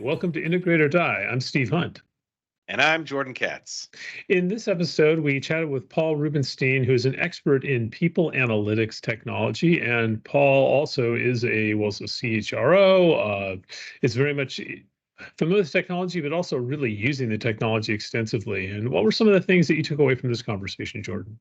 welcome to Integrate or Die. I'm Steve Hunt. And I'm Jordan Katz. In this episode, we chatted with Paul Rubenstein, who is an expert in people analytics technology. And Paul also is was a CHRO, is very much familiar with technology, but also really using the technology extensively. And what were some of the things that you took away from this conversation, Jordan?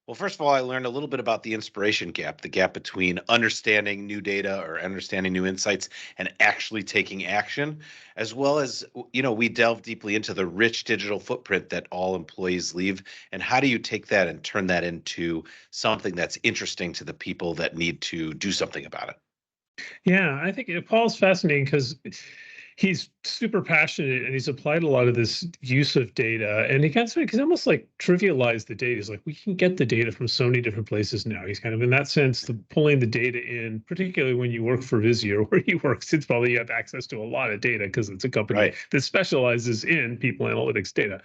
Well, first of all, I learned a little bit about the inspiration gap, the gap between understanding new data or understanding new insights and actually taking action, as well as, we delve deeply into the rich digital footprint that all employees leave. And how do you take that and turn that into something that's interesting to the people that need to do something about it? Yeah, I think Paul's fascinating because he's super passionate and he's applied a lot of this use of data, and he kind of he's almost like trivialized the data. He's like, we can get the data from so many different places now. He's kind of in that sense pulling the data in, particularly when you work for Vizio or where he works. It's probably you have access to a lot of data because it's a company Right. that specializes in people analytics data.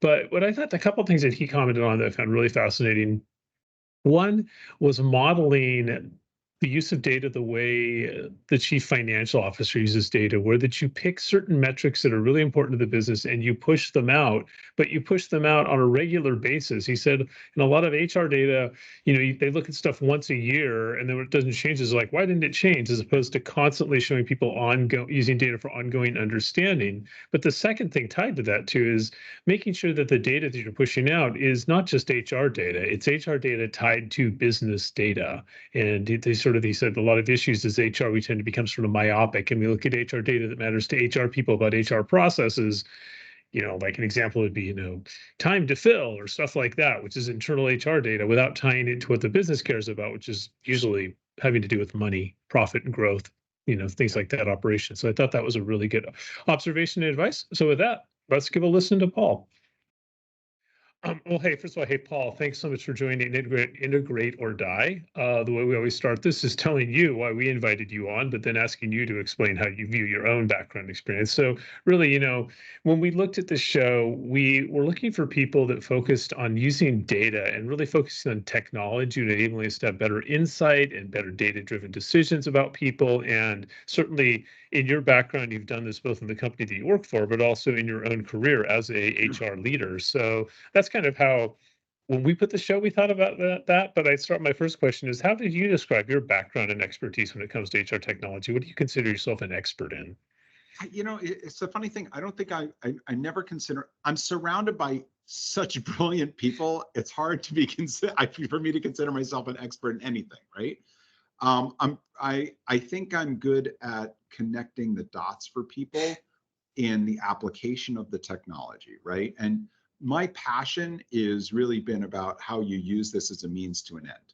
But what I thought, a couple of things that he commented on that I found really fascinating. One was modeling the use of data the way the chief financial officer uses data, where that you pick certain metrics that are really important to the business and you push them out, but you push them out on a regular basis. He said in a lot of HR data, they look at stuff once a year and then when it doesn't change, it's like, why didn't it change? As opposed to constantly showing people using data for ongoing understanding. But the second thing tied to that too is making sure that the data that you're pushing out is not just HR data, it's HR data tied to business data. And he said a lot of issues as HR, we tend to become sort of myopic and we look at HR data that matters to HR people about HR processes. Like an example would be, time to fill or stuff like that, which is internal HR data without tying it to what the business cares about, which is usually having to do with money, profit and growth, things like that operation. So I thought that was a really good observation and advice. So with that, let's give a listen to Paul. Well, hey, first of all, hey, Paul, thanks so much for joining Integrate or Die. The way we always start this is telling you why we invited you on, but then asking you to explain how you view your own background experience. So really, when we looked at the show, we were looking for people that focused on using data and really focusing on technology and enabling us to have better insight and better data-driven decisions about people. And certainly in your background, you've done this both in the company that you work for, but also in your own career as a HR leader. So that's kind of how, when we put the show, we thought about that. But my first question is, how did you describe your background and expertise when it comes to HR technology? What do you consider yourself an expert in? It's a funny thing. I don't think I never consider, I'm surrounded by such brilliant people. It's hard to be for me to consider myself an expert in anything, right? I think I'm good at connecting the dots for people in the application of the technology, right? And my passion is really been about how you use this as a means to an end.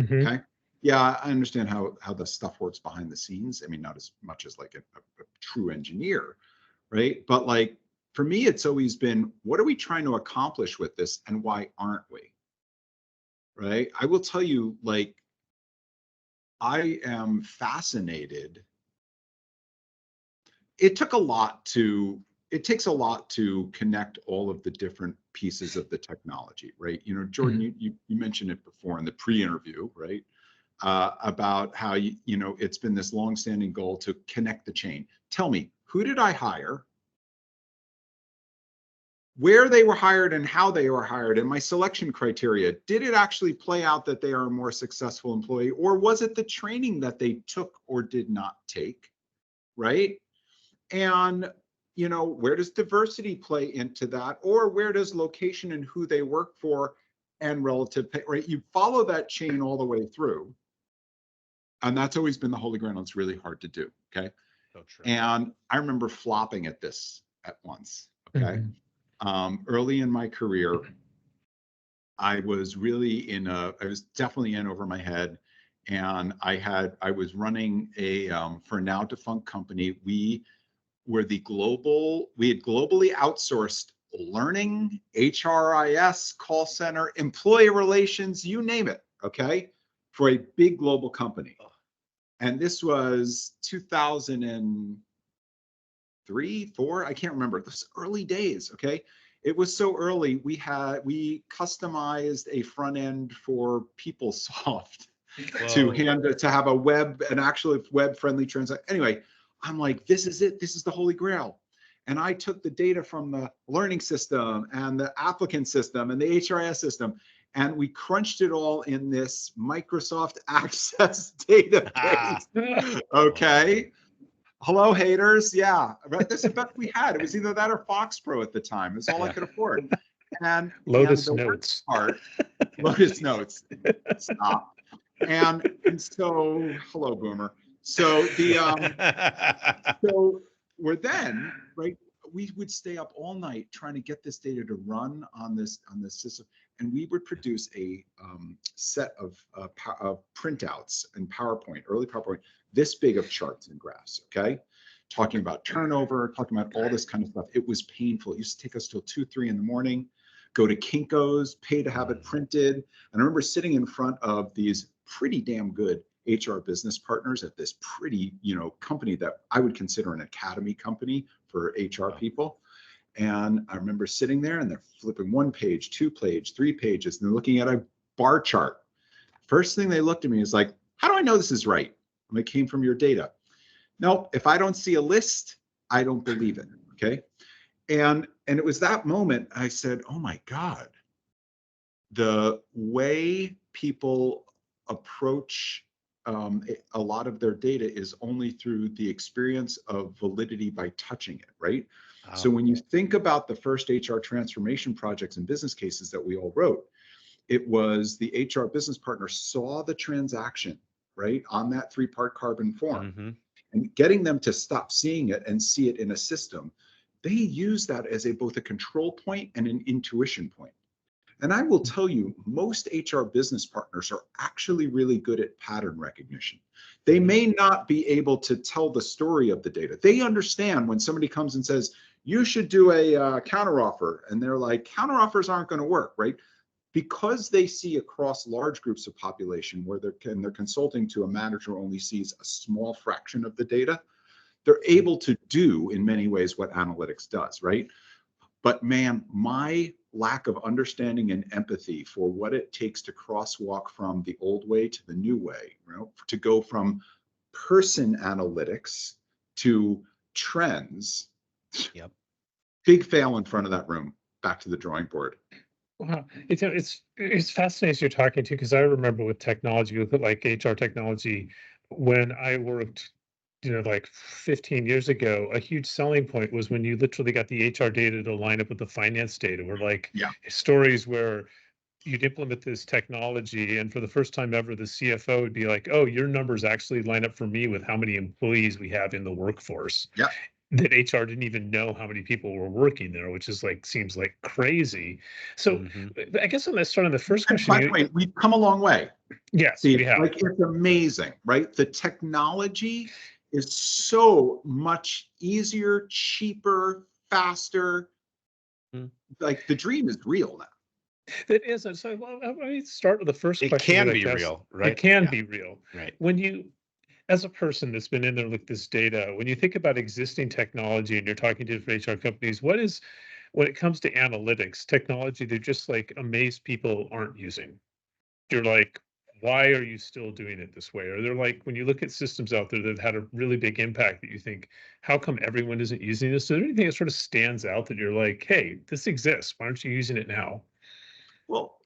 Mm-hmm. Okay. Yeah, I understand how the stuff works behind the scenes. I mean, not as much as like a true engineer, right? But like for me, it's always been, what are we trying to accomplish with this and why aren't we? Right. I will tell you, like, I am fascinated. It takes a lot to connect all of the different pieces of the technology, right? Jordan, Mm-hmm. you mentioned it before in the pre-interview, right? About how it's been this long-standing goal to connect the chain. Tell me, who did I hire? Where they were hired and how they were hired and my selection criteria. Did it actually play out that they are a more successful employee, or was it the training that they took or did not take, right? And where does diversity play into that, or where does location and who they work for and relative pay, right? You follow that chain all the way through, and that's always been the holy grail. It's really hard to do. Okay. So true. And I remember flopping at this at once. Okay. Mm-hmm. Early in my career, I was definitely in over my head. And I was running for a now defunct company. We had globally outsourced learning, HRIS, call center, employee relations, you name it. Okay. For a big global company. And this was 2003, 2004, I can't remember. This early days, okay? It was so early, we customized a front end for PeopleSoft to have an actual web-friendly transaction. Anyway, I'm like, this is it. This is the Holy Grail. And I took the data from the learning system and the applicant system and the HRIS system, and we crunched it all in this Microsoft Access database. Okay. Hello, haters. Yeah, right. That's the best we had. It was either that or Fox Pro at the time. It's all I could afford. And Lotus the Notes. worst part, Lotus Notes. Stop. And so, hello, Boomer. So so we're then, right, we would stay up all night trying to get this data to run on this system, and we would produce a set of printouts in PowerPoint, early PowerPoint, this big of charts and graphs, okay? Talking about turnover, talking about all this kind of stuff. It was painful. It used to take us till 2, 3 in the morning, go to Kinko's, pay to have it printed. And I remember sitting in front of these pretty damn good HR business partners at this pretty, company that I would consider an academy company for HR people. And I remember sitting there and they're flipping 1 page, 2 page, 3 pages, and they're looking at a bar chart. First thing they looked at me is like, how do I know this is right? And it came from your data. No, if I don't see a list, I don't believe it. Okay. And it was that moment I said, oh my God, the way people approach a lot of their data is only through the experience of validity by touching it, right? Wow. So when you think about the first HR transformation projects and business cases that we all wrote, it was the HR business partner saw the transaction, right, on that 3-part carbon form, and getting them to stop seeing it and see it in a system. They use that as both a control point and an intuition point. And I will tell you, most HR business partners are actually really good at pattern recognition. They may not be able to tell the story of the data. They understand when somebody comes and says, you should do a counteroffer. And they're like, counteroffers aren't going to work, right? Because they see across large groups of population where they're consulting to a manager who only sees a small fraction of the data, they're able to do in many ways what analytics does, right? But man, my lack of understanding and empathy for what it takes to crosswalk from the old way to the new way, to go from person analytics to trends. Yep. Big fail in front of that room. Back to the drawing board. Wow, it's fascinating you're talking to, because I remember with technology, with like HR technology, when I worked, like 15 years ago, a huge selling point was when you literally got the HR data to line up with the finance data. Or like stories where you'd implement this technology, and for the first time ever, the CFO would be like, "Oh, your numbers actually line up for me with how many employees we have in the workforce." Yeah. That HR didn't even know how many people were working there, which is like, seems like crazy. So I guess on this the first question. By the way, we've come a long way. Yes, See, we have. like, it's amazing, right? The technology is so much easier, cheaper, faster. Like, the dream is real now. It is. So let me start with the first question. It can be real, right? It can be real. Right. When you, as a person that's been in there with this data, when you think about existing technology and you're talking to different HR companies, what is, when it comes to analytics, technology, they're just like amazed people aren't using? You're like, why are you still doing it this way? Or they're like, when you look at systems out there that have had a really big impact that you think, how come everyone isn't using this? Is there anything that sort of stands out that you're like, hey, this exists, why aren't you using it now? Well,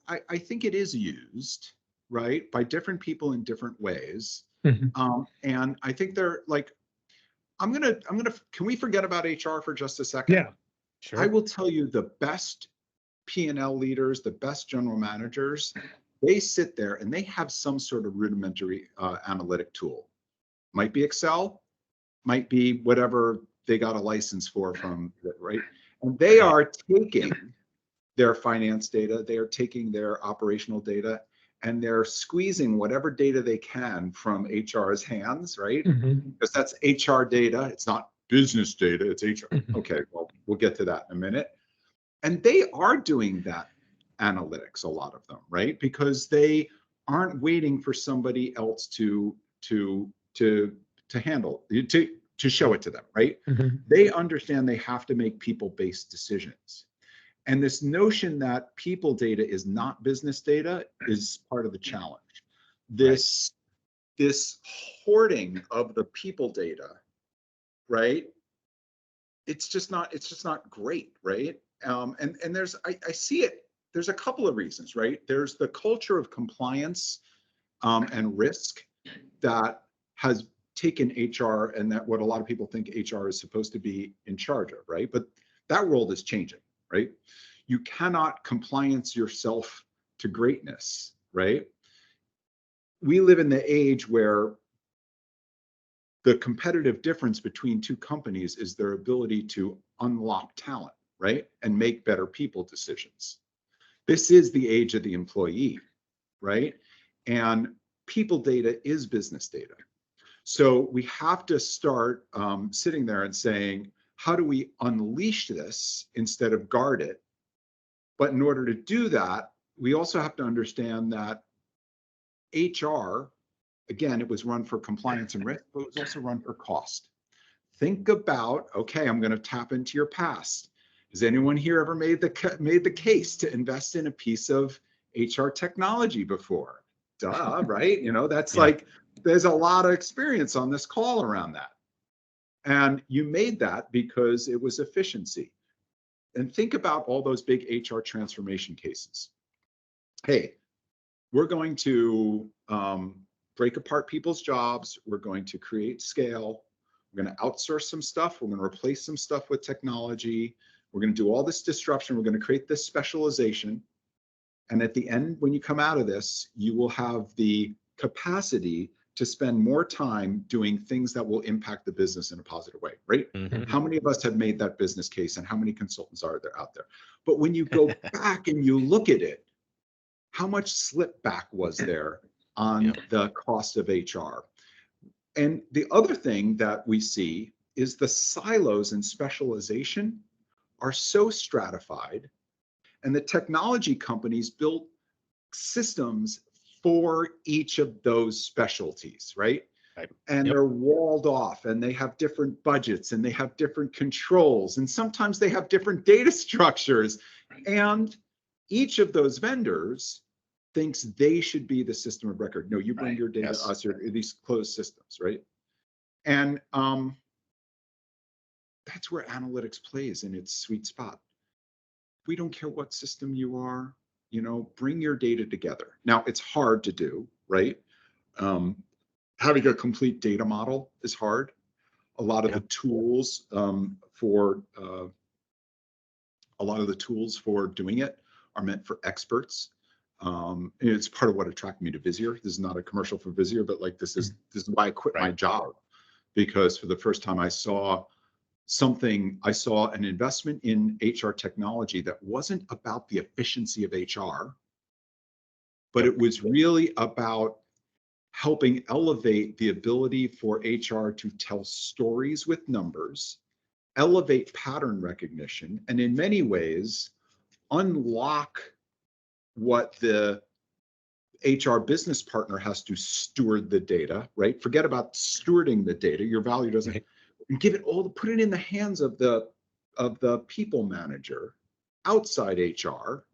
I think it is used, right, by different people in different ways. And I think they're like, can we forget about HR for just a second? Yeah, sure. I will tell you, the best P&L leaders, the best general managers, they sit there and they have some sort of rudimentary analytic tool. Might be Excel, might be whatever they got a license for from, right? And they are taking their finance data, they are taking their operational data, and they're squeezing whatever data they can from HR's hands, right? Because that's HR data. It's not business data, it's HR. Okay, well, we'll get to that in a minute. And they are doing that analytics, a lot of them, right? Because they aren't waiting for somebody else to handle, to show it to them, right? They understand they have to make people-based decisions. And this notion that people data is not business data is part of the challenge. This this hoarding of the people data, right? It's just not great, right? And there's, I see it, there's a couple of reasons, right? There's the culture of compliance and risk that has taken HR, and that what a lot of people think HR is supposed to be in charge of, right? But that world is changing, right? You cannot compliance yourself to greatness, right? We live in the age where the competitive difference between two companies is their ability to unlock talent, right? And make better people decisions. This is the age of the employee, right? And people data is business data. So we have to start sitting there and saying, how do we unleash this instead of guard it? But in order to do that, we also have to understand that HR, again, it was run for compliance and risk, but it was also run for cost. Think about, okay, I'm going to tap into your past. Has anyone here ever made the case to invest in a piece of HR technology before? Duh, right? You know, that's like, there's a lot of experience on this call around that. And you made that because it was efficiency. And think about all those big HR transformation cases. Hey, we're going to break apart people's jobs. We're going to create scale. We're going to outsource some stuff. We're going to replace some stuff with technology. We're going to do all this disruption. We're going to create this specialization. And at the end, when you come out of this, you will have the capacity to spend more time doing things that will impact the business in a positive way, right? Mm-hmm. How many of us have made that business case, and how many consultants are there out there? But when you go back and you look at it, how much slip back was there on the cost of HR? And the other thing that we see is the silos and specialization are so stratified, and the technology companies built systems for each of those specialties, right? And they're walled off, and they have different budgets, and they have different controls, and sometimes they have different data structures. And each of those vendors thinks they should be the system of record. No, you bring your data to us, or these closed systems, right? And that's where analytics plays in its sweet spot. We don't care what system you are, you know, bring your data together. Now, it's hard to do, right? Having a complete data model is hard. A lot of the tools for doing it are meant for experts. It's part of what attracted me to Visier. This is not a commercial for Visier, but like this is why I quit my job, because for the first time I saw an investment in HR technology that wasn't about the efficiency of HR, but it was really about helping elevate the ability for HR to tell stories with numbers, elevate pattern recognition, and in many ways unlock what the HR business partner has to steward the data, right? Forget about stewarding the data. Your value doesn't, and give it all, put it in the hands of the people manager outside HR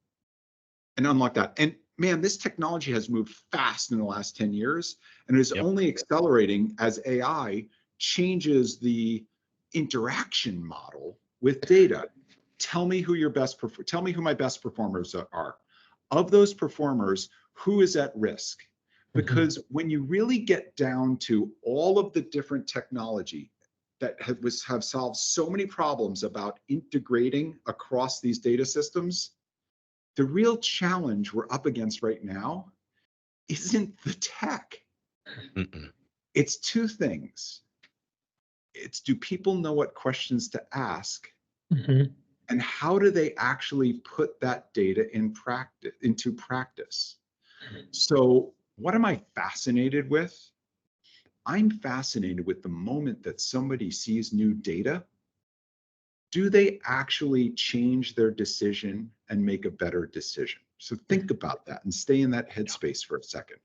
and unlock that. And man, this technology has moved fast in the last 10 years, and it is only accelerating as AI changes the interaction model with data. Tell me who my best performers are. Of those performers, who is at risk? Because when you really get down to all of the different technology that have solved so many problems about integrating across these data systems, the real challenge we're up against right now isn't the tech. It's two things. It's, do people know what questions to ask? And how do they actually put that data into practice? So what am I fascinated with? I'm fascinated with the moment that somebody sees new data. Do they actually change their decision and make a better decision? So think about that and stay in that headspace for a second.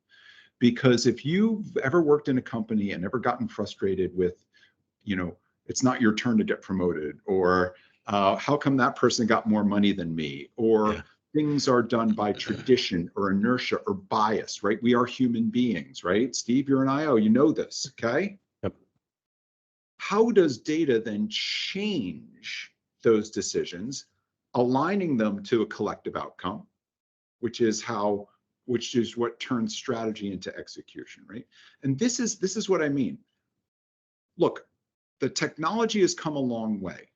Because if you've ever worked in a company and ever gotten frustrated with, you know, it's not your turn to get promoted, or how come that person got more money than me, or things are done by tradition or inertia or bias, right? We are human beings, right? Steve, you're an IO, you know this, okay? Yep. How does data then change those decisions, aligning them to a collective outcome, which is what turns strategy into execution, right? And this is what I mean. Look, the technology has come a long way.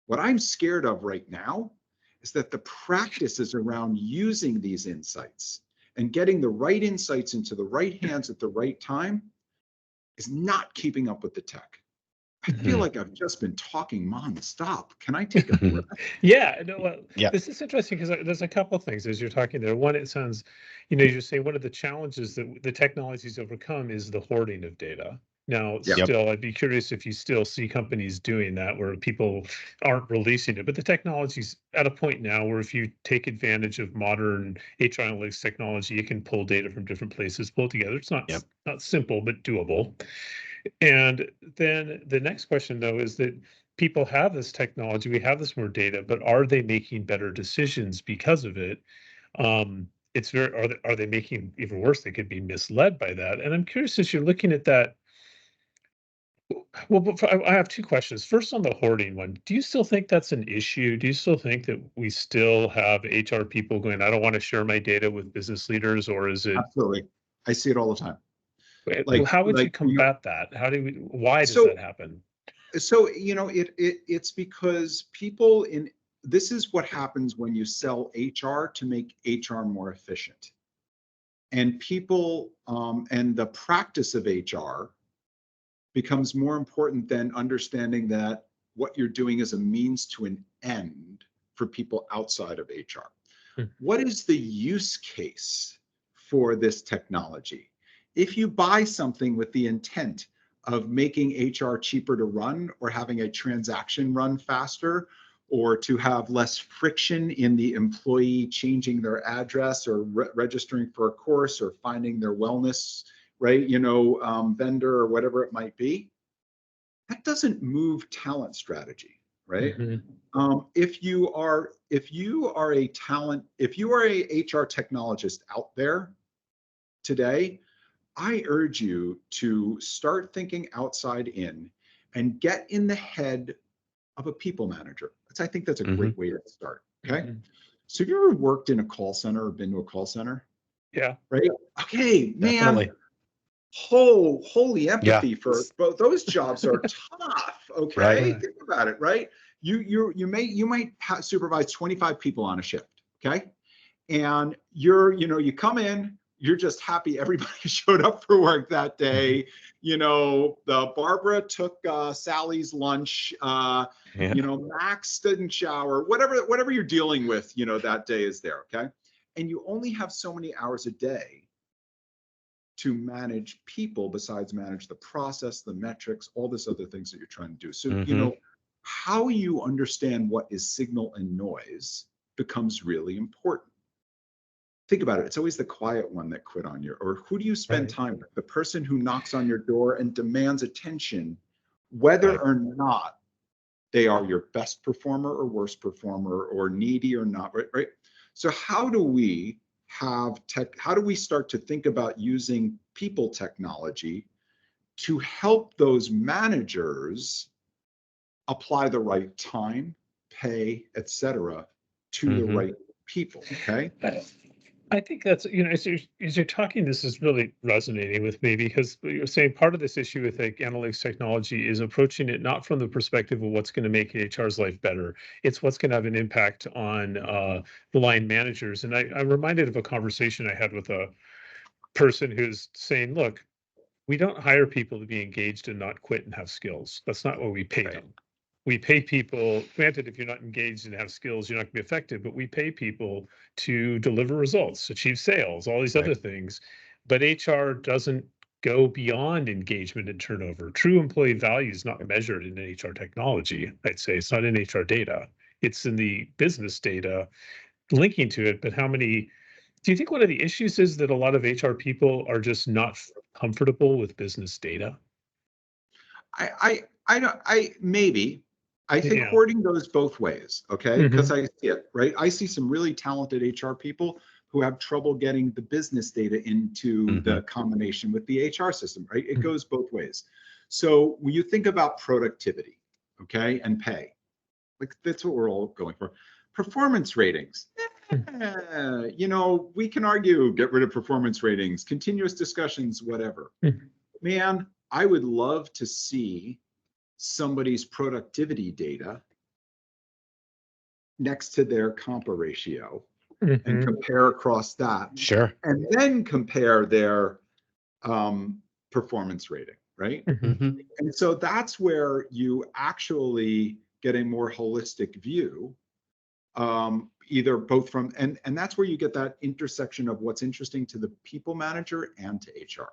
What I'm scared of right now is that the practices around using these insights and getting the right insights into the right hands at the right time is not keeping up with the tech. I feel like I've just been talking nonstop. Can I take a breath? Yeah, no, well, Yeah. this is interesting because there's a couple of things as you're talking there. One, it sounds, you're saying one of the challenges that the technologies overcome is the hoarding of data. Now, Yeah. Yep. still, I'd be curious if you still see companies doing that where people aren't releasing it, but the technology's at a point now where if you take advantage of modern HR analytics technology, you can pull data from different places, pull it together. It's not Yep. not simple, but doable. And then the next question, though, is that people have this technology, we have this more data, but are they making better decisions because of it? It's very, are they making even worse? They could be misled by that. And I'm curious, as you're looking at that, well, I have two questions. First, on the hoarding one, do you still think that's an issue? Do you still think that we still have HR people going, I don't want to share my data with business leaders, or is it, Absolutely. I see it all the time. Like, how would you you combat that? Why does so that happen? it's because people in this is what happens when you sell HR to make HR more efficient. And people and the practice of HR becomes more important than understanding that what you're doing is a means to an end for people outside of HR. What is the use case for this technology? If you buy something with the intent of making HR cheaper to run or having a transaction run faster or to have less friction in the employee changing their address or registering for a course or finding their wellness, right, vendor or whatever it might be, that doesn't move talent strategy, right? If you are a HR technologist out there today, I urge you to start thinking outside in and get in the head of a people manager. I think that's a great way to start. Okay. So have you ever worked in a call center or been to a call center? Yeah. Right. Okay, man. Definitely. Holy empathy Yeah. for both those jobs are tough. Okay. Right. Think about it, right? You might supervise 25 people on a shift. Okay. And you come in, you're just happy everybody showed up for work that day. The Barbara took Sally's lunch. Max didn't shower. Whatever you're dealing with, that day is there. Okay. And you only have so many hours a day to manage people besides manage the process, the metrics, all this other things that you're trying to do. So, how you understand what is signal and noise becomes really important. Think about it. It's always the quiet one that quit on you. Or who do you spend time with? The person who knocks on your door and demands attention, whether or not they are your best performer or worst performer or needy or not, right? So how do we start to think about using people technology to help those managers apply the right time, pay, et cetera, to the right people? Okay. I think that's, as you're talking, this is really resonating with me because you're saying part of this issue with like analytics technology is approaching it not from the perspective of what's going to make HR's life better. It's what's going to have an impact on the line managers. And I'm reminded of a conversation I had with a person who's saying, look, we don't hire people to be engaged and not quit and have skills. That's not what we pay them. We pay people, granted, if you're not engaged and have skills, you're not going to be effective, but we pay people to deliver results, achieve sales, all these other things. But HR doesn't go beyond engagement and turnover. True employee value is not measured in HR technology. I'd say it's not in HR data. It's in the business data linking to it. But do you think one of the issues is that a lot of HR people are just not comfortable with business data? I maybe. I think Yeah. hoarding goes both ways, okay? Hmm. Because I see it, right? I see some really talented HR people who have trouble getting the business data into the combination with the HR system, right? It goes both ways. So when you think about productivity, okay, and pay, like that's what we're all going for. Performance ratings, you know, we can argue, get rid of performance ratings, continuous discussions, whatever. Man, I would love to see somebody's productivity data next to their compa ratio and compare across that, Sure. and then compare their performance rating, right? And so that's where you actually get a more holistic view, either both from, and that's where you get that intersection of what's interesting to the people manager and to HR.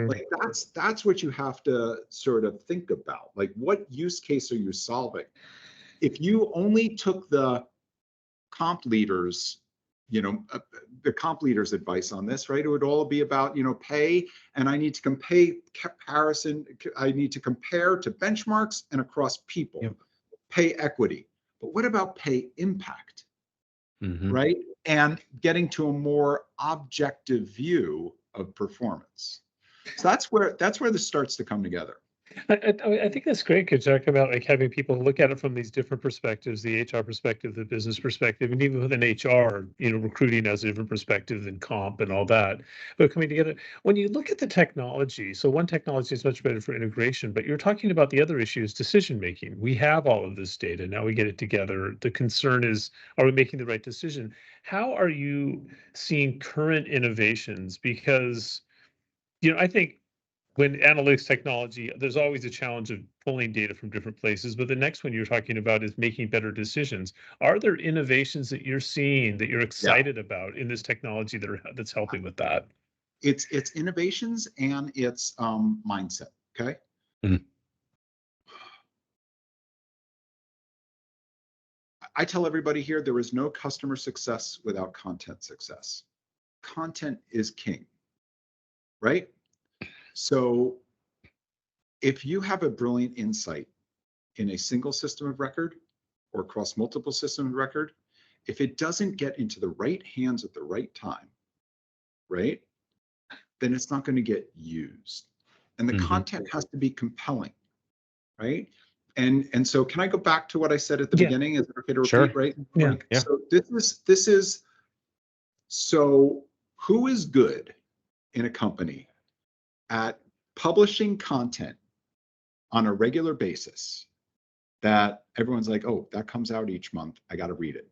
Like that's what you have to sort of think about. Like, what use case are you solving? If you only took the comp leaders, you know, the comp leaders' advice on this, right? It would all be about, you know, pay, and I need to I need to compare to benchmarks and across people, pay equity. But what about pay impact, right? And getting to a more objective view of performance. So that's where this starts to come together. I think that's great. Could talk about like having people look at it from these different perspectives, the HR perspective, the business perspective, and even within HR, you know, recruiting has a different perspective than comp and all that. But coming together, when you look at the technology, so one technology is much better for integration, but you're talking about the other issue is decision making. We have all of this data. Now we get it together. The concern is, are we making the right decision? How are you seeing current innovations? Because, you know, I think when analytics technology, there's always a challenge of pulling data from different places. But the next one you're talking about is making better decisions. Are there innovations that you're seeing that you're Yeah, excited about in this technology that's helping with that? it's innovations and it's mindset. Okay. I tell everybody here, there is no customer success without content success. Content is king, right? So if you have a brilliant insight in a single system of record or across multiple systems of record, if it doesn't get into the right hands at the right time, right, then it's not going to get used. And the content has to be compelling, right? And so can I go back to what I said at the Yeah. beginning? Is it okay to Sure. repeat, right? Yeah. Like, so this is so who is good in a company at publishing content on a regular basis that everyone's like, oh, that comes out each month, I got to read it.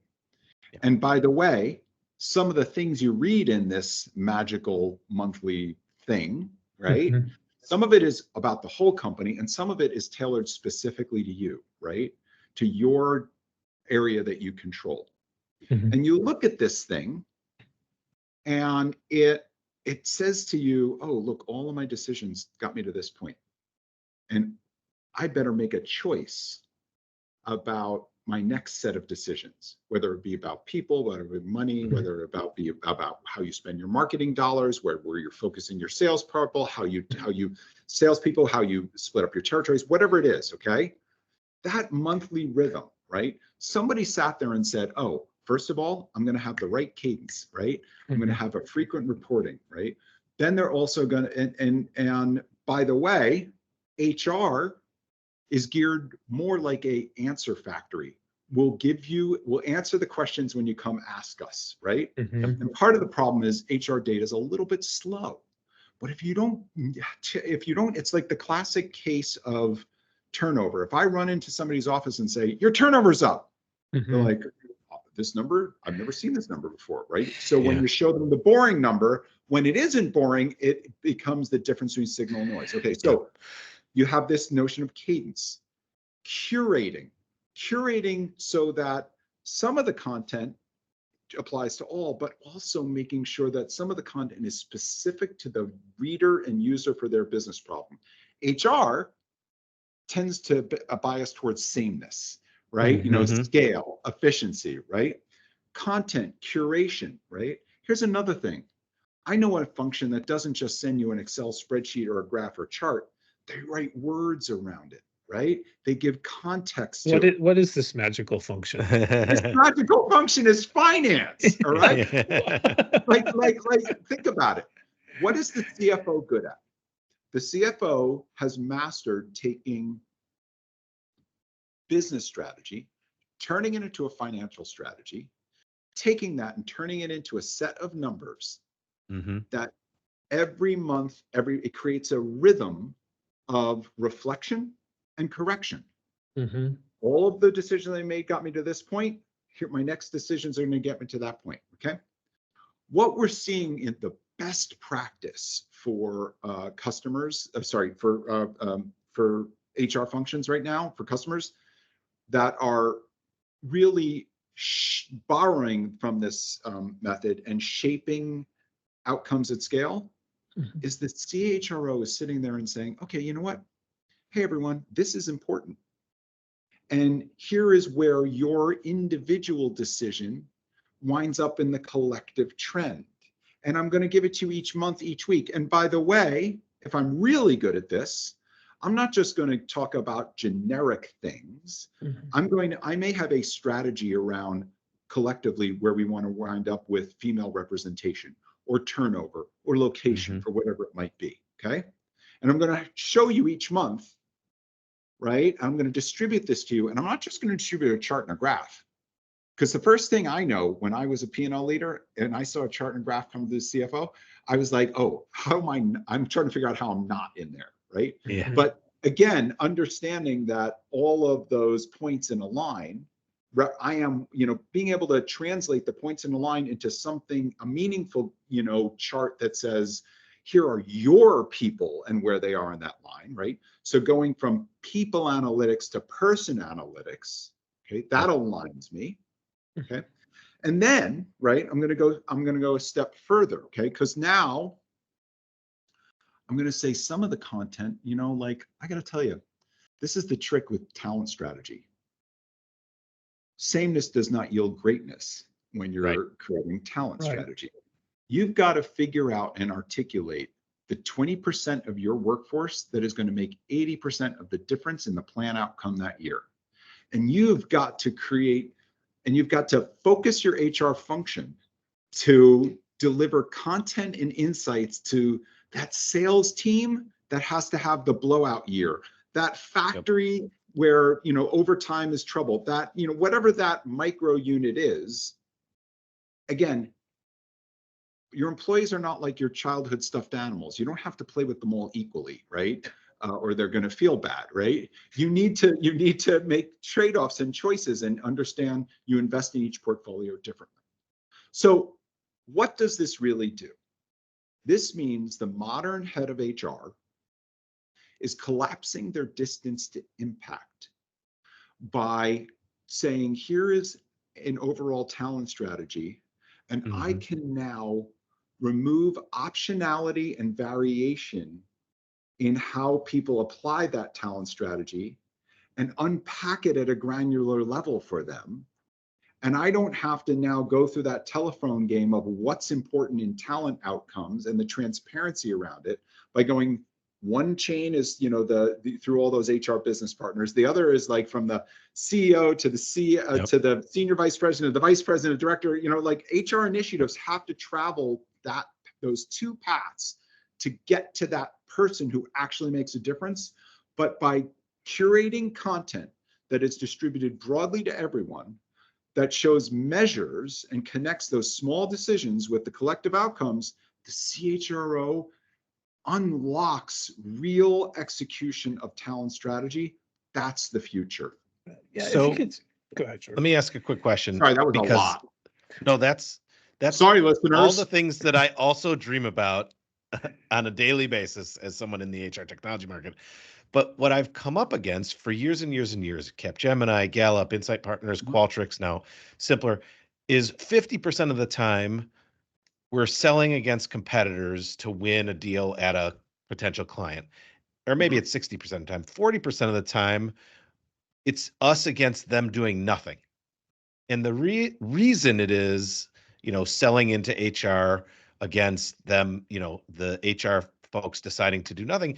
And by the way, some of the things you read in this magical monthly thing, right? Some of it is about the whole company, and some of it is tailored specifically to you, right? To your area that you control. And you look at this thing, and it says to you, oh, look, all of my decisions got me to this point, and I better make a choice about my next set of decisions, whether it be about people, whether it be money, whether it be about how you spend your marketing dollars, where you're focusing your sales people, how you salespeople, how you split up your territories, whatever it is. Okay, that monthly rhythm, right? Somebody sat there and said, oh, first of all, I'm going to have the right cadence, right? I'm going to have a frequent reporting, right? Then they're also going to, and by the way, HR is geared more like a answer factory. We'll answer the questions when you come ask us, right? And part of the problem is HR data is a little bit slow. But if you don't, it's like the classic case of turnover. If I run into somebody's office and say, your turnover's up, they're like, this number, I've never seen this number before, right? So when you show them the boring number, when it isn't boring, it becomes the difference between signal and noise. Okay, so you have this notion of cadence, curating so that some of the content applies to all, but also making sure that some of the content is specific to the reader and user for their business problem. HR tends to bias towards sameness, right? You know, scale, efficiency, right? Content curation, right? Here's another thing. I know a function that doesn't just send you an Excel spreadsheet or a graph or chart. They write words around it, right? They give context to it. What is this magical function? This magical function is finance, all right? Like, think about it. What is the CFO good at? The CFO has mastered taking business strategy, turning it into a financial strategy, taking that and turning it into a set of numbers that every month, it creates a rhythm of reflection and correction. All of the decisions I made got me to this point. Here, my next decisions are going to get me to that point. Okay. What we're seeing in the best practice for customers, for HR functions right now for customers that are really borrowing from this method and shaping outcomes at scale is the CHRO is sitting there and saying, okay, you know what? Hey, everyone, this is important. And here is where your individual decision winds up in the collective trend. And I'm going to give it to you each month, each week. And by the way, if I'm really good at this, I'm not just going to talk about generic things. I may have a strategy around collectively where we want to wind up with female representation or turnover or location for whatever it might be. Okay. And I'm going to show you each month, right? I'm going to distribute this to you. And I'm not just going to distribute a chart and a graph. Because the first thing I know when I was a P&L leader and I saw a chart and graph come to the CFO, I was like, oh, I'm trying to figure out how I'm not in there, right? Yeah. But again, understanding that all of those points in a line, I am, being able to translate the points in a line into something, a meaningful, chart that says, here are your people and where they are in that line, right? So going from people analytics to person analytics, okay, that aligns me. Okay. And then, right, I'm going to go a step further. Okay. Because now I'm going to say some of the content, like I got to tell you, this is the trick with talent strategy. Sameness does not yield greatness when you're creating talent strategy. You've got to figure out and articulate the 20% of your workforce that is going to make 80% of the difference in the plan outcome that year. And you've got to focus your HR function to deliver content and insights to that sales team that has to have the blowout year, that factory where, overtime is trouble, that, whatever that micro unit is. Again, your employees are not like your childhood stuffed animals. You don't have to play with them all equally, right? Or they're going to feel bad, right? You need to make trade-offs and choices and understand you invest in each portfolio differently. So what does this really do? This means the modern head of HR is collapsing their distance to impact by saying, here is an overall talent strategy, and I can now remove optionality and variation in how people apply that talent strategy and unpack it at a granular level for them. And I don't have to now go through that telephone game of what's important in talent outcomes and the transparency around it by going, one chain is, through all those HR business partners. The other is like from the CEO to the to the senior vice president, the vice president, director, like HR initiatives have to travel those two paths to get to that person who actually makes a difference. But by curating content that is distributed broadly to everyone, that shows measures and connects those small decisions with the collective outcomes, the CHRO unlocks real execution of talent strategy. That's the future. Yeah. So go ahead, George. let me ask a quick question. Sorry, that was a lot. No, that's sorry, listeners. all the things that I also dream about on a daily basis as someone in the HR technology market. But what I've come up against for years and years and years, Capgemini, Gallup, Insight Partners, Qualtrics, now Simpler, is 50% of the time we're selling against competitors to win a deal at a potential client. Or maybe it's 60% of the time. 40% of the time, it's us against them doing nothing. And the reason it is, selling into HR against them, the HR folks deciding to do nothing,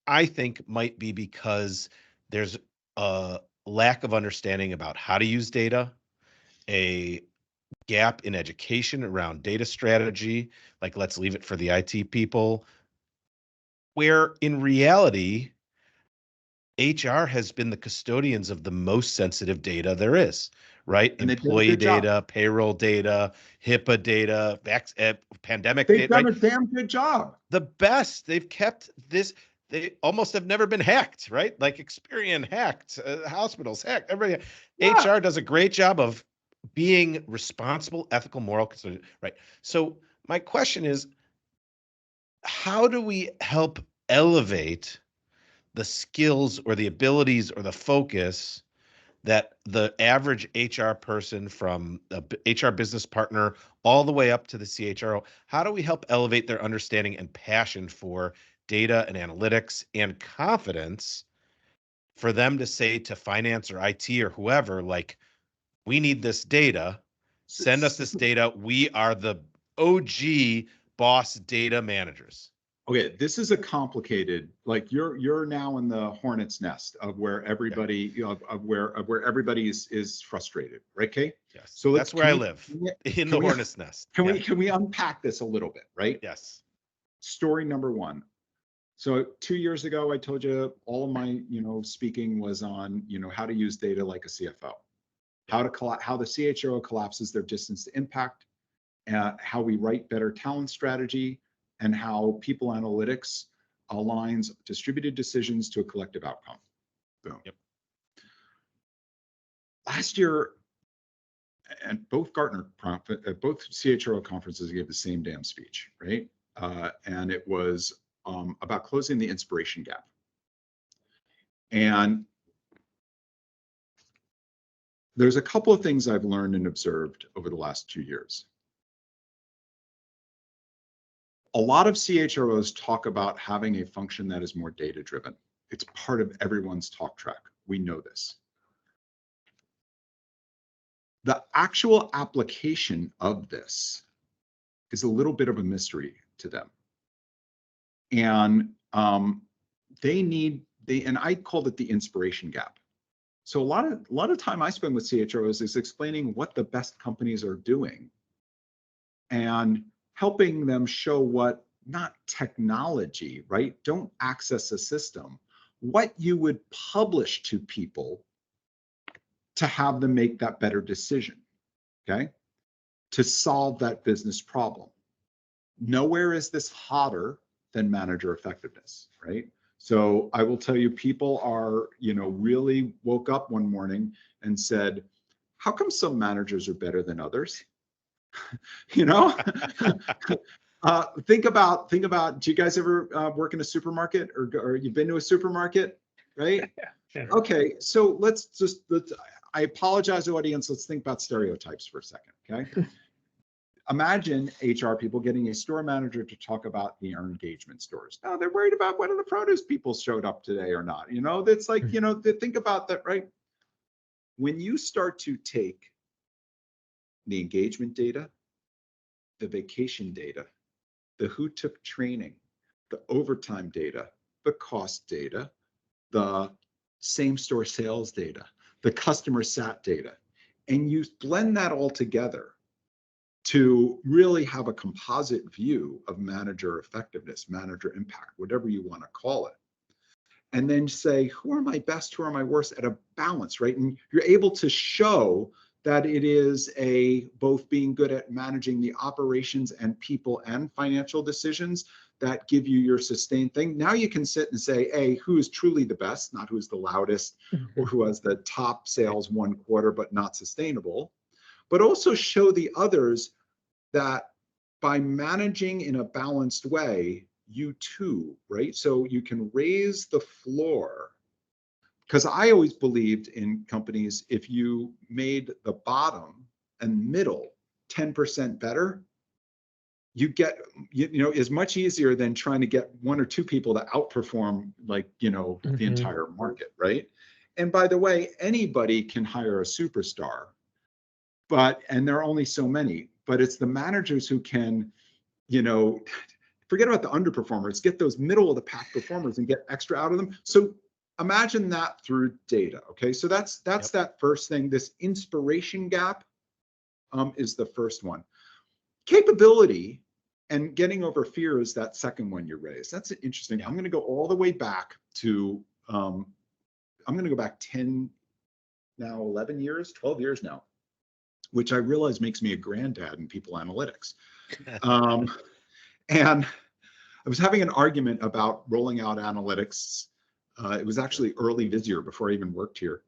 I think might be because there's a lack of understanding about how to use data, a gap in education around data strategy, like let's leave it for the IT people, where in reality, HR has been the custodians of the most sensitive data there is, right? And they've done a Employee good job. data, payroll data, HIPAA data, pandemic They've data, done right? a damn good job. The best. They've kept this. They almost have never been hacked, right? Like Experian hacked, hospitals hacked. Everybody, Yeah. HR does a great job of being responsible, ethical, moral, right? So my question is, how do we help elevate the skills or the abilities or the focus that the average HR person, from the HR business partner all the way up to the CHRO, how do we help elevate their understanding and passion for data and analytics and confidence for them to say to finance or IT or whoever, like, we need this data, send us this data. We are the OG boss data managers. Okay, this is a complicated, like you're now in the hornet's nest of where everybody, you know, of where everybody is frustrated, right? Okay. Yes. So that's where I live, in the hornet's nest. Can we unpack this a little bit, right? Yes. Story number one. So 2 years ago, I told you all of my, speaking was on, how to use data like a CFO, how the CHRO collapses their distance to impact, how we write better talent strategy, and how people analytics aligns distributed decisions to a collective outcome. Boom. Yep. Last year, and both both CHRO conferences gave the same damn speech, right? And it was about closing the inspiration gap. And there's a couple of things I've learned and observed over the last 2 years. A lot of CHROs talk about having a function that is more data-driven. It's part of everyone's talk track. We know this. The actual application of this is a little bit of a mystery to them. And and I called it the inspiration gap. So a lot of time I spend with CHROs is explaining what the best companies are doing and helping them show what, not technology, right? Don't access a system, what you would publish to people to have them make that better decision, okay? To solve that business problem. Nowhere is this hotter than manager effectiveness, right? So I will tell you, people are, really woke up one morning and said, how come some managers are better than others? Think about, do you guys ever work in a supermarket, or you've been to a supermarket, right? Yeah. Okay, so I apologize, audience. Let's think about stereotypes for a second, okay? Imagine HR people getting a store manager to talk about their engagement stores. Now they're worried about whether the produce people showed up today or not. That's like, think about that, right? When you start to take the engagement data, the vacation data, the who took training, the overtime data, the cost data, the same store sales data, the customer sat data, and you blend that all together to really have a composite view of manager effectiveness, manager impact, whatever you want to call it. And then say, who are my best, who are my worst, at a balance, right? And you're able to show that it is both being good at managing the operations and people and financial decisions that give you your sustained thing. Now you can sit and say, hey, who is truly the best, not who's the loudest, or who has the top sales one quarter but not sustainable, but also show the others that by managing in a balanced way, you too, right? So you can raise the floor. Because I always believed in companies, if you made the bottom and middle 10% better, you get, is much easier than trying to get one or two people to outperform, like, the entire market, right? And by the way, anybody can hire a superstar, and there are only so many, but it's the managers who can, forget about the underperformers, get those middle of the pack performers and get extra out of them. So imagine that through data. Okay, so that's that first thing. This inspiration gap is the first one. Capability and getting over fear is that second one you raised. That's interesting. I'm going to go all the way back to I'm going to go back 10, now 11 years, 12 years now, which I realize makes me a granddad in people analytics. And I was having an argument about rolling out analytics. It was actually early this year, before I even worked here,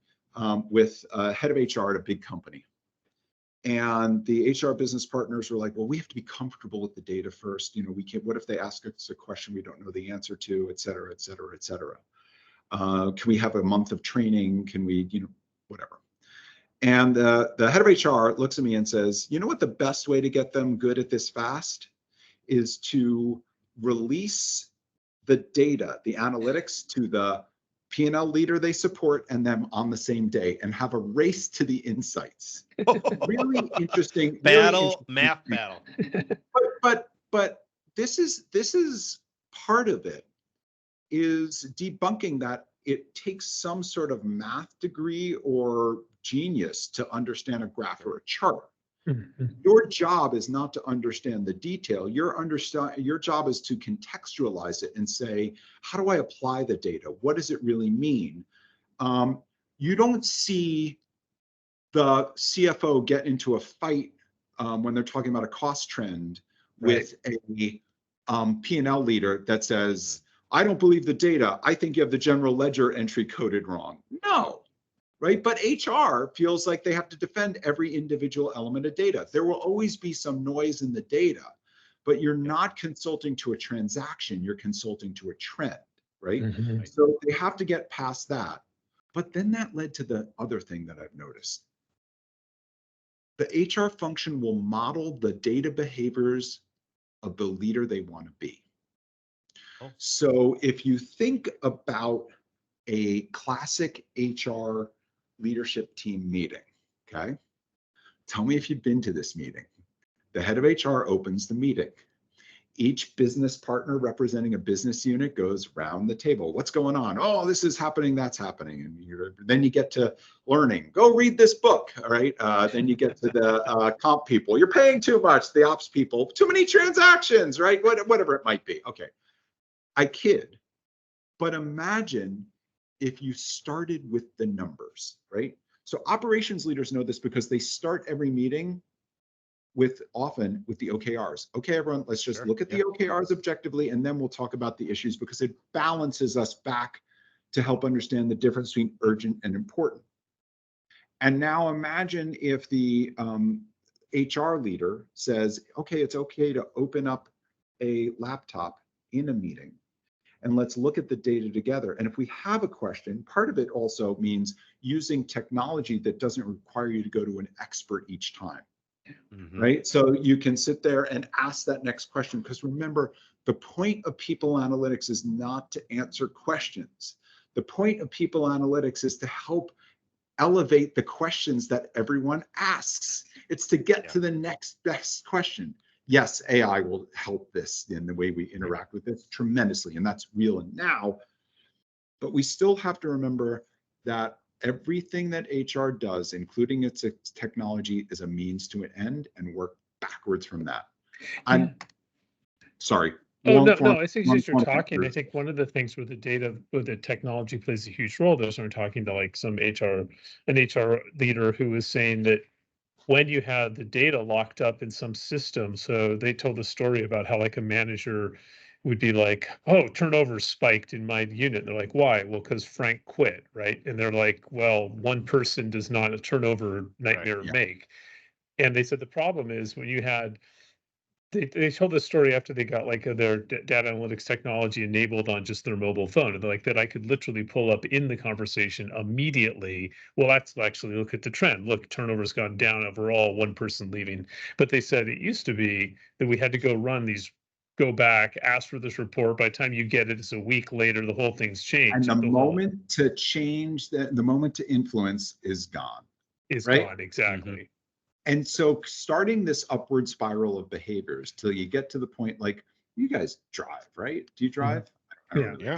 with a head of HR at a big company. And the HR business partners were like, well, we have to be comfortable with the data first. You know, we can't, what if they ask us a question we don't know the answer to, et cetera, et cetera, et cetera. Can we have a month of training? Can we, you know, whatever. And the head of HR looks at me and says, you know what the best way to get them good at this fast is to release the data, the analytics, to the P&L leader they support and them on the same day, and have a race to the insights. Really interesting. Battle, really interesting. math battle. But this is part of it, is debunking that it takes some sort of math degree or genius to understand a graph or a chart. Your job is not to understand the detail. Your job is to contextualize it and say, how do I apply the data? What does it really mean? You don't see the CFO get into a fight when they're talking about a cost trend with a P&L leader that says, I don't believe the data. I think you have the general ledger entry coded wrong. No. Right? But HR feels like they have to defend every individual element of data. There will always be some noise in the data, but you're not consulting to a transaction, you're consulting to a trend, right? So they have to get past that. But then that led to the other thing that I've noticed. The HR function will model the data behaviors of the leader they want to be. So if you think about a classic HR leadership team meeting, okay? Tell me if you've been to this meeting. The head of HR opens the meeting. Each business partner representing a business unit goes round the table. What's going on? Oh, this is happening, that's happening. And then you get to learning. Go read this book, all right? Then you get to the comp people. You're paying too much, the ops people. Too many transactions, right? Whatever it might be. Okay, I kid. But imagine if you started with the numbers, right? So operations leaders know this because they start every meeting often with the OKRs. Okay, everyone, let's just look at the OKRs objectively, and then we'll talk about the issues, because it balances us back to help understand the difference between urgent and important. And now imagine if the HR leader says, okay, it's okay to open up a laptop in a meeting, and let's look at the data together. And if we have a question, part of it also means using technology that doesn't require you to go to an expert each time, right? So you can sit there and ask that next question, because remember, the point of people analytics is not to answer questions. The point of people analytics is to help elevate the questions that everyone asks. It's to get to the next best question. Yes, AI will help this in the way we interact with it tremendously, and that's real and now. But we still have to remember that everything that HR does, including its technology, is a means to an end, and work backwards from that. I'm sorry. Oh, no, I think as you're talking, I think one of the things with the technology plays a huge role. There's I'm talking to like an HR leader who was saying that when you had the data locked up in some system, so they told a story about how like a manager would be like, oh, turnover spiked in my unit. And they're like, why? Well, because Frank quit, right? And they're like, well, one person does not a turnover nightmare make. And they said the problem is when you had, they told this story after they got like their data analytics technology enabled on just their mobile phone, and they're like that I could literally pull up in the conversation immediately. Well, let's actually look at the trend. Look, turnover's gone down overall, one person leaving. But they said it used to be that we had to go back, ask for this report. By the time you get it, it's a week later. The whole thing's changed. And the moment to change, the moment to influence is gone. Gone, exactly. And so starting this upward spiral of behaviors till you get to the point, like, you guys drive, right? Do you drive? Yeah.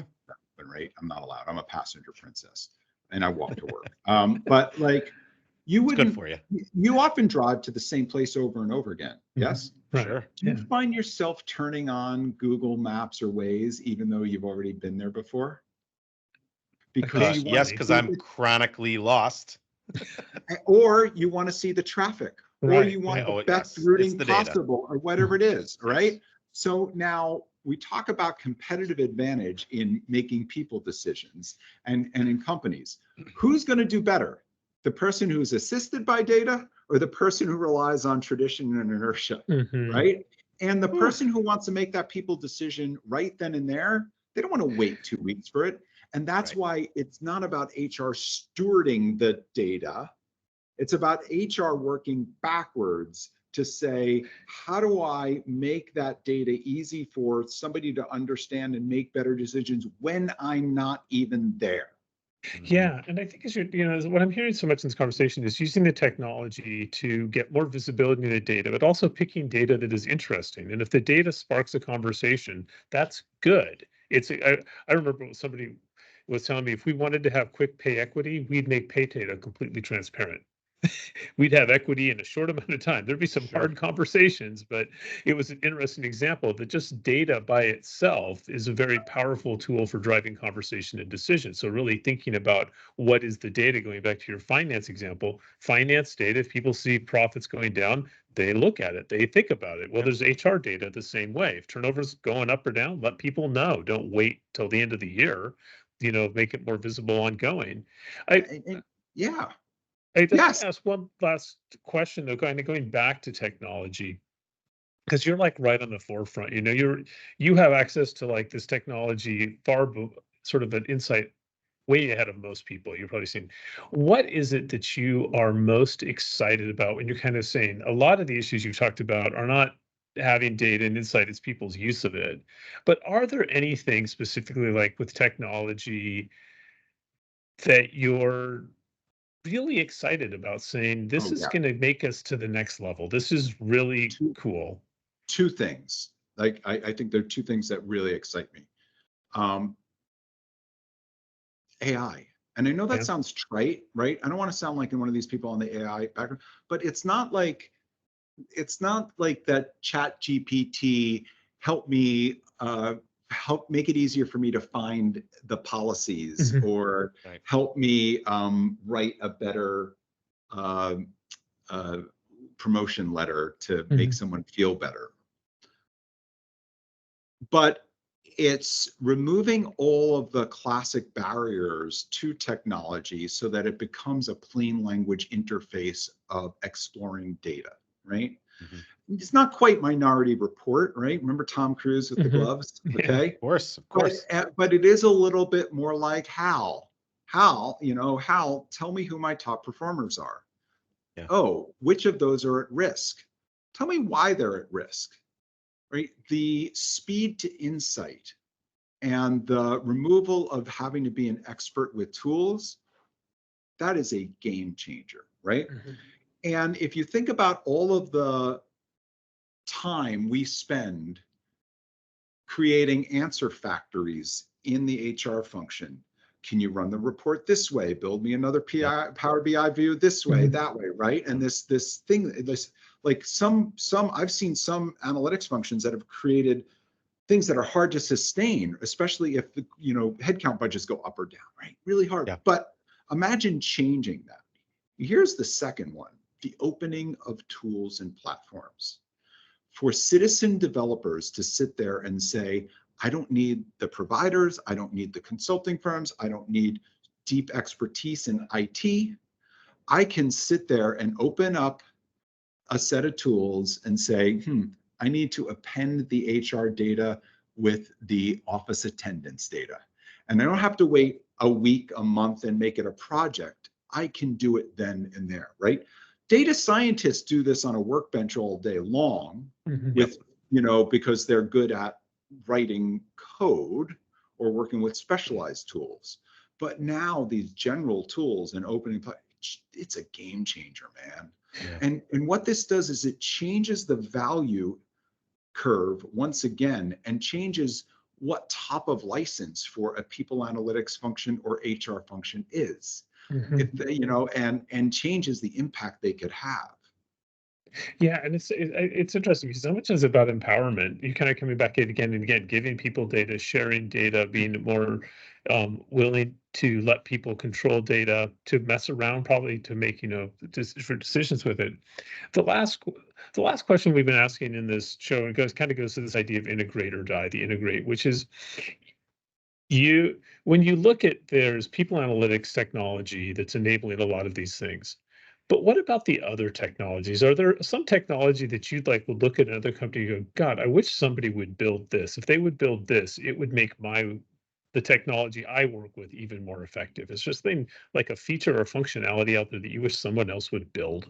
open, right? I'm not allowed. I'm a passenger princess, and I walk to work. But like, you It's good wouldn't. for you. You often drive to the same place over and over again. Yes. Right. Sure. Do you find yourself turning on Google Maps or Waze even though you've already been there before? Because you want Yes, to because see I'm chronically lost. or you want to see the traffic, or Right. you want the Oh, best yes. It's routing the data. possible, or whatever it is, Yes. right? So now we talk about competitive advantage in making people decisions and in companies. Who's going to do better? The person who's assisted by data or the person who relies on tradition and inertia, right? And the person who wants to make that people decision right then and there, they don't want to wait 2 weeks for it. And that's why it's not about HR stewarding the data. It's about HR working backwards to say, how do I make that data easy for somebody to understand and make better decisions when I'm not even there? Yeah, and I think as what I'm hearing so much in this conversation is using the technology to get more visibility in the data, but also picking data that is interesting. And if the data sparks a conversation, that's good. I remember somebody was telling me if we wanted to have quick pay equity, we'd make pay data completely transparent. We'd have equity in a short amount of time. There'd be some hard conversations, but it was an interesting example that just data by itself is a very powerful tool for driving conversation and decisions. So really thinking about what is the data, going back to your finance example, finance data, if people see profits going down, they look at it, they think about it. Well, there's HR data the same way. If turnover's going up or down, let people know. Don't wait till the end of the year, make it more visible ongoing. I, Yeah. I just want Yes. to ask one last question, though, kind of going back to technology, because you're like right on the forefront. You have access to like this technology sort of an insight way ahead of most people. You've probably seen. What is it that you are most excited about when you're kind of saying a lot of the issues you've talked about are not having data and insight, it's people's use of it. But are there anything specifically like with technology that you're really excited about saying this Oh, is yeah. going to make us to the next level? This is really cool. Two things. Like, I think there are two things that really excite me. AI. And I know that Yeah. sounds trite, right? I don't want to sound like one of these people on the AI background, but it's not like that Chat GPT help me help make it easier for me to find the policies Mhm. or help me write a better uh, uh, promotion letter to make Mhm. someone feel better. But it's removing all of the classic barriers to technology so that it becomes a plain language interface of exploring data, right? It's not quite Minority Report, right? Remember Tom Cruise with the Mhm. gloves? Yeah. Okay. Of course. But it is a little bit more like Hal, tell me who my top performers are. Yeah. Oh, which of those are at risk? Tell me why they're at risk, right? The speed to insight and the removal of having to be an expert with tools, that is a game changer, right? Mhm. And if you think about all of the time we spend creating answer factories in the HR function, can you run the report this way? Build me another Power BI view this way, Mhm. that way, right? And this thing, like some I've seen some analytics functions that have created things that are hard to sustain, especially if the headcount budgets go up or down, right? Really hard. Yeah. But imagine changing that. Here's the second one: the opening of tools and platforms for citizen developers to sit there and say, I don't need the providers, I don't need the consulting firms, I don't need deep expertise in IT. I can sit there and open up a set of tools and say, I need to append the HR data with the office attendance data. And I don't have to wait a week, a month, and make it a project. I can do it then and there, right? Data scientists do this on a workbench all day long Mhm. with, because they're good at writing code or working with specialized tools. But now these general tools and opening, it's a game changer, man. Yeah. And what this does is it changes the value curve once again and changes what top of license for a people analytics function or HR function is. If they, and changes the impact they could have. Yeah, and it's interesting because so much is about empowerment. You kind of coming back in again and again, giving people data, sharing data, being more willing to let people control data, to mess around, probably to make different decisions with it. The last the last question we've been asking in this show, and goes to this idea of integrate or die, the integrate, which is you when you look at there's people analytics technology that's enabling a lot of these things. But what about the other technologies? Are there some technology that you'd like would look at another company and go, God, I wish somebody would build this. If they would build this, it would make the technology I work with even more effective. It's just thing like a feature or functionality out there that you wish someone else would build.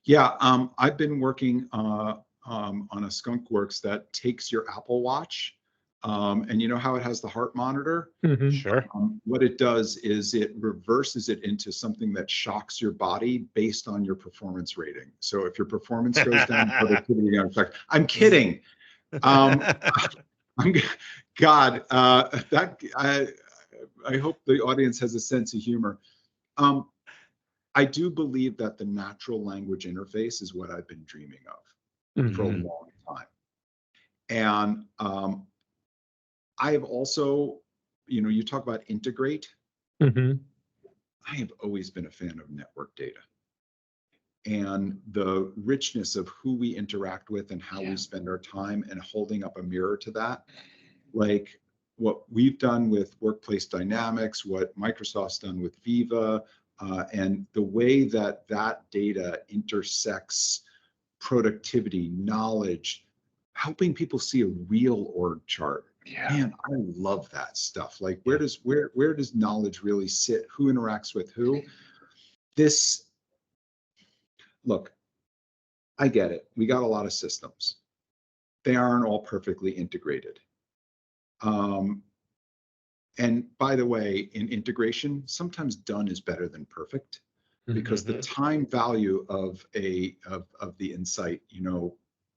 Yeah, I've been working on a skunkworks that takes your Apple Watch, and you know how it has the heart monitor? Hmm. Sure. What it does is it reverses it into something that shocks your body based on your performance rating. So if your performance goes down, productivity goes back. I'm kidding. Um, I'm God. I hope the audience has a sense of humor. Um, I do believe that the natural language interface is what I've been dreaming of for a Hmm. long time. And I have also, you talk about integrate. Hmm. I have always been a fan of network data and the richness of who we interact with and how we Yeah. spend our time, and holding up a mirror to that. Like what we've done with Workplace Dynamics, what Microsoft's done with Viva, and the way that that data intersects productivity, knowledge, helping people see a real org chart. Yeah. Man, I love that stuff. Like Yeah. where does knowledge really sit? Who interacts with who? This Look, I get it. We got a lot of systems. They aren't all perfectly integrated. Um, and by the way, in integration, sometimes done is better than perfect, because the Mhm. time value of the insight,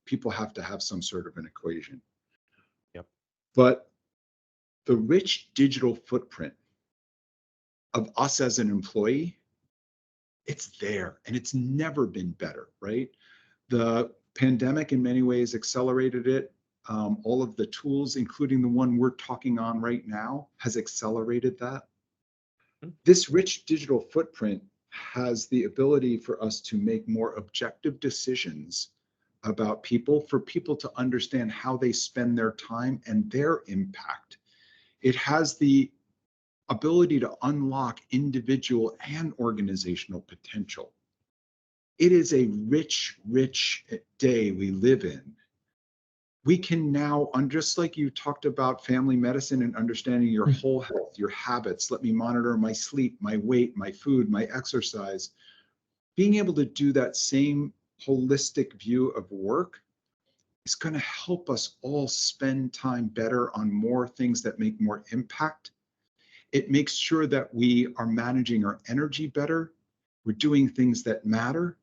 people have to have some sort of an equation. Yep. But the rich digital footprint of us as an employee, it's there and it's never been better, right? The pandemic in many ways accelerated it. All of the tools, including the one we're talking on right now, has accelerated that. This rich digital footprint has the ability for us to make more objective decisions about people, for people to understand how they spend their time and their impact. It has the ability to unlock individual and organizational potential. It is a rich, rich day we live in. We can now, just like you talked about family medicine and understanding your whole health, your habits, let me monitor my sleep, my weight, my food, my exercise. Being able to do that same holistic view of work is going to help us all spend time better on more things that make more impact. It makes sure that we are managing our energy better. We're doing things that matter.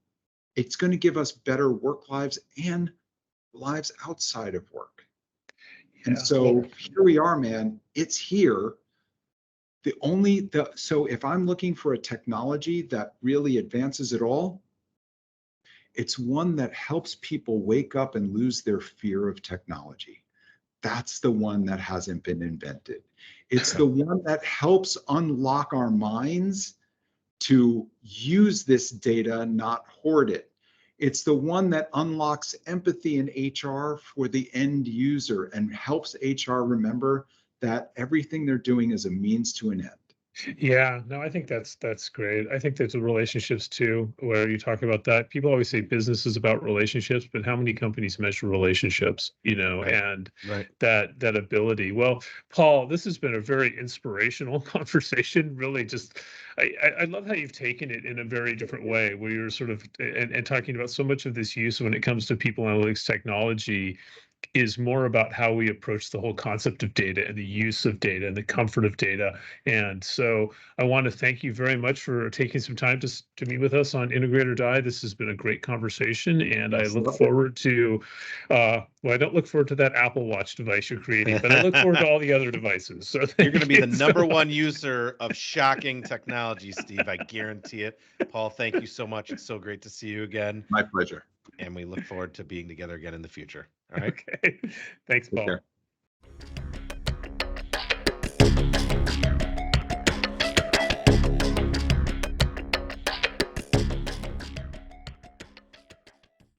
It's going to give us better work lives and lives outside of work. And Yeah. Well, so here we are, man. It's here. So if I'm looking for a technology that really advances it all, it's one that helps people wake up and lose their fear of technology. That's the one that hasn't been invented. It's the one that helps unlock our minds to use this data, not hoard it. It's the one that unlocks empathy in HR for the end user and helps HR remember that everything they're doing is a means to an end. yeah, no, I think that's great. I think there's the relationships too, where you talk about that. People always say business is about relationships, but how many companies measure relationships, Right. and Right. that ability. Well, Paul, this has been a very inspirational conversation. Really, just I love how you've taken it in a very different way, where you're sort of and talking about so much of this use when it comes to people analytics technology is more about how we approach the whole concept of data and the use of data and the comfort of data. And so I want to thank you very much for taking some time to meet with us on Integrate or Die. This has been a great conversation, and I look forward to, well, I don't look forward to that Apple Watch device you're creating, but I look forward to all the other devices. So You're going to be the so number one user of shocking technology, Steve. I guarantee it. Paul, thank you so much. It's so great to see you again. My pleasure. And we look forward to being together again in the future. All right. Okay. Thanks, Take Paul. care.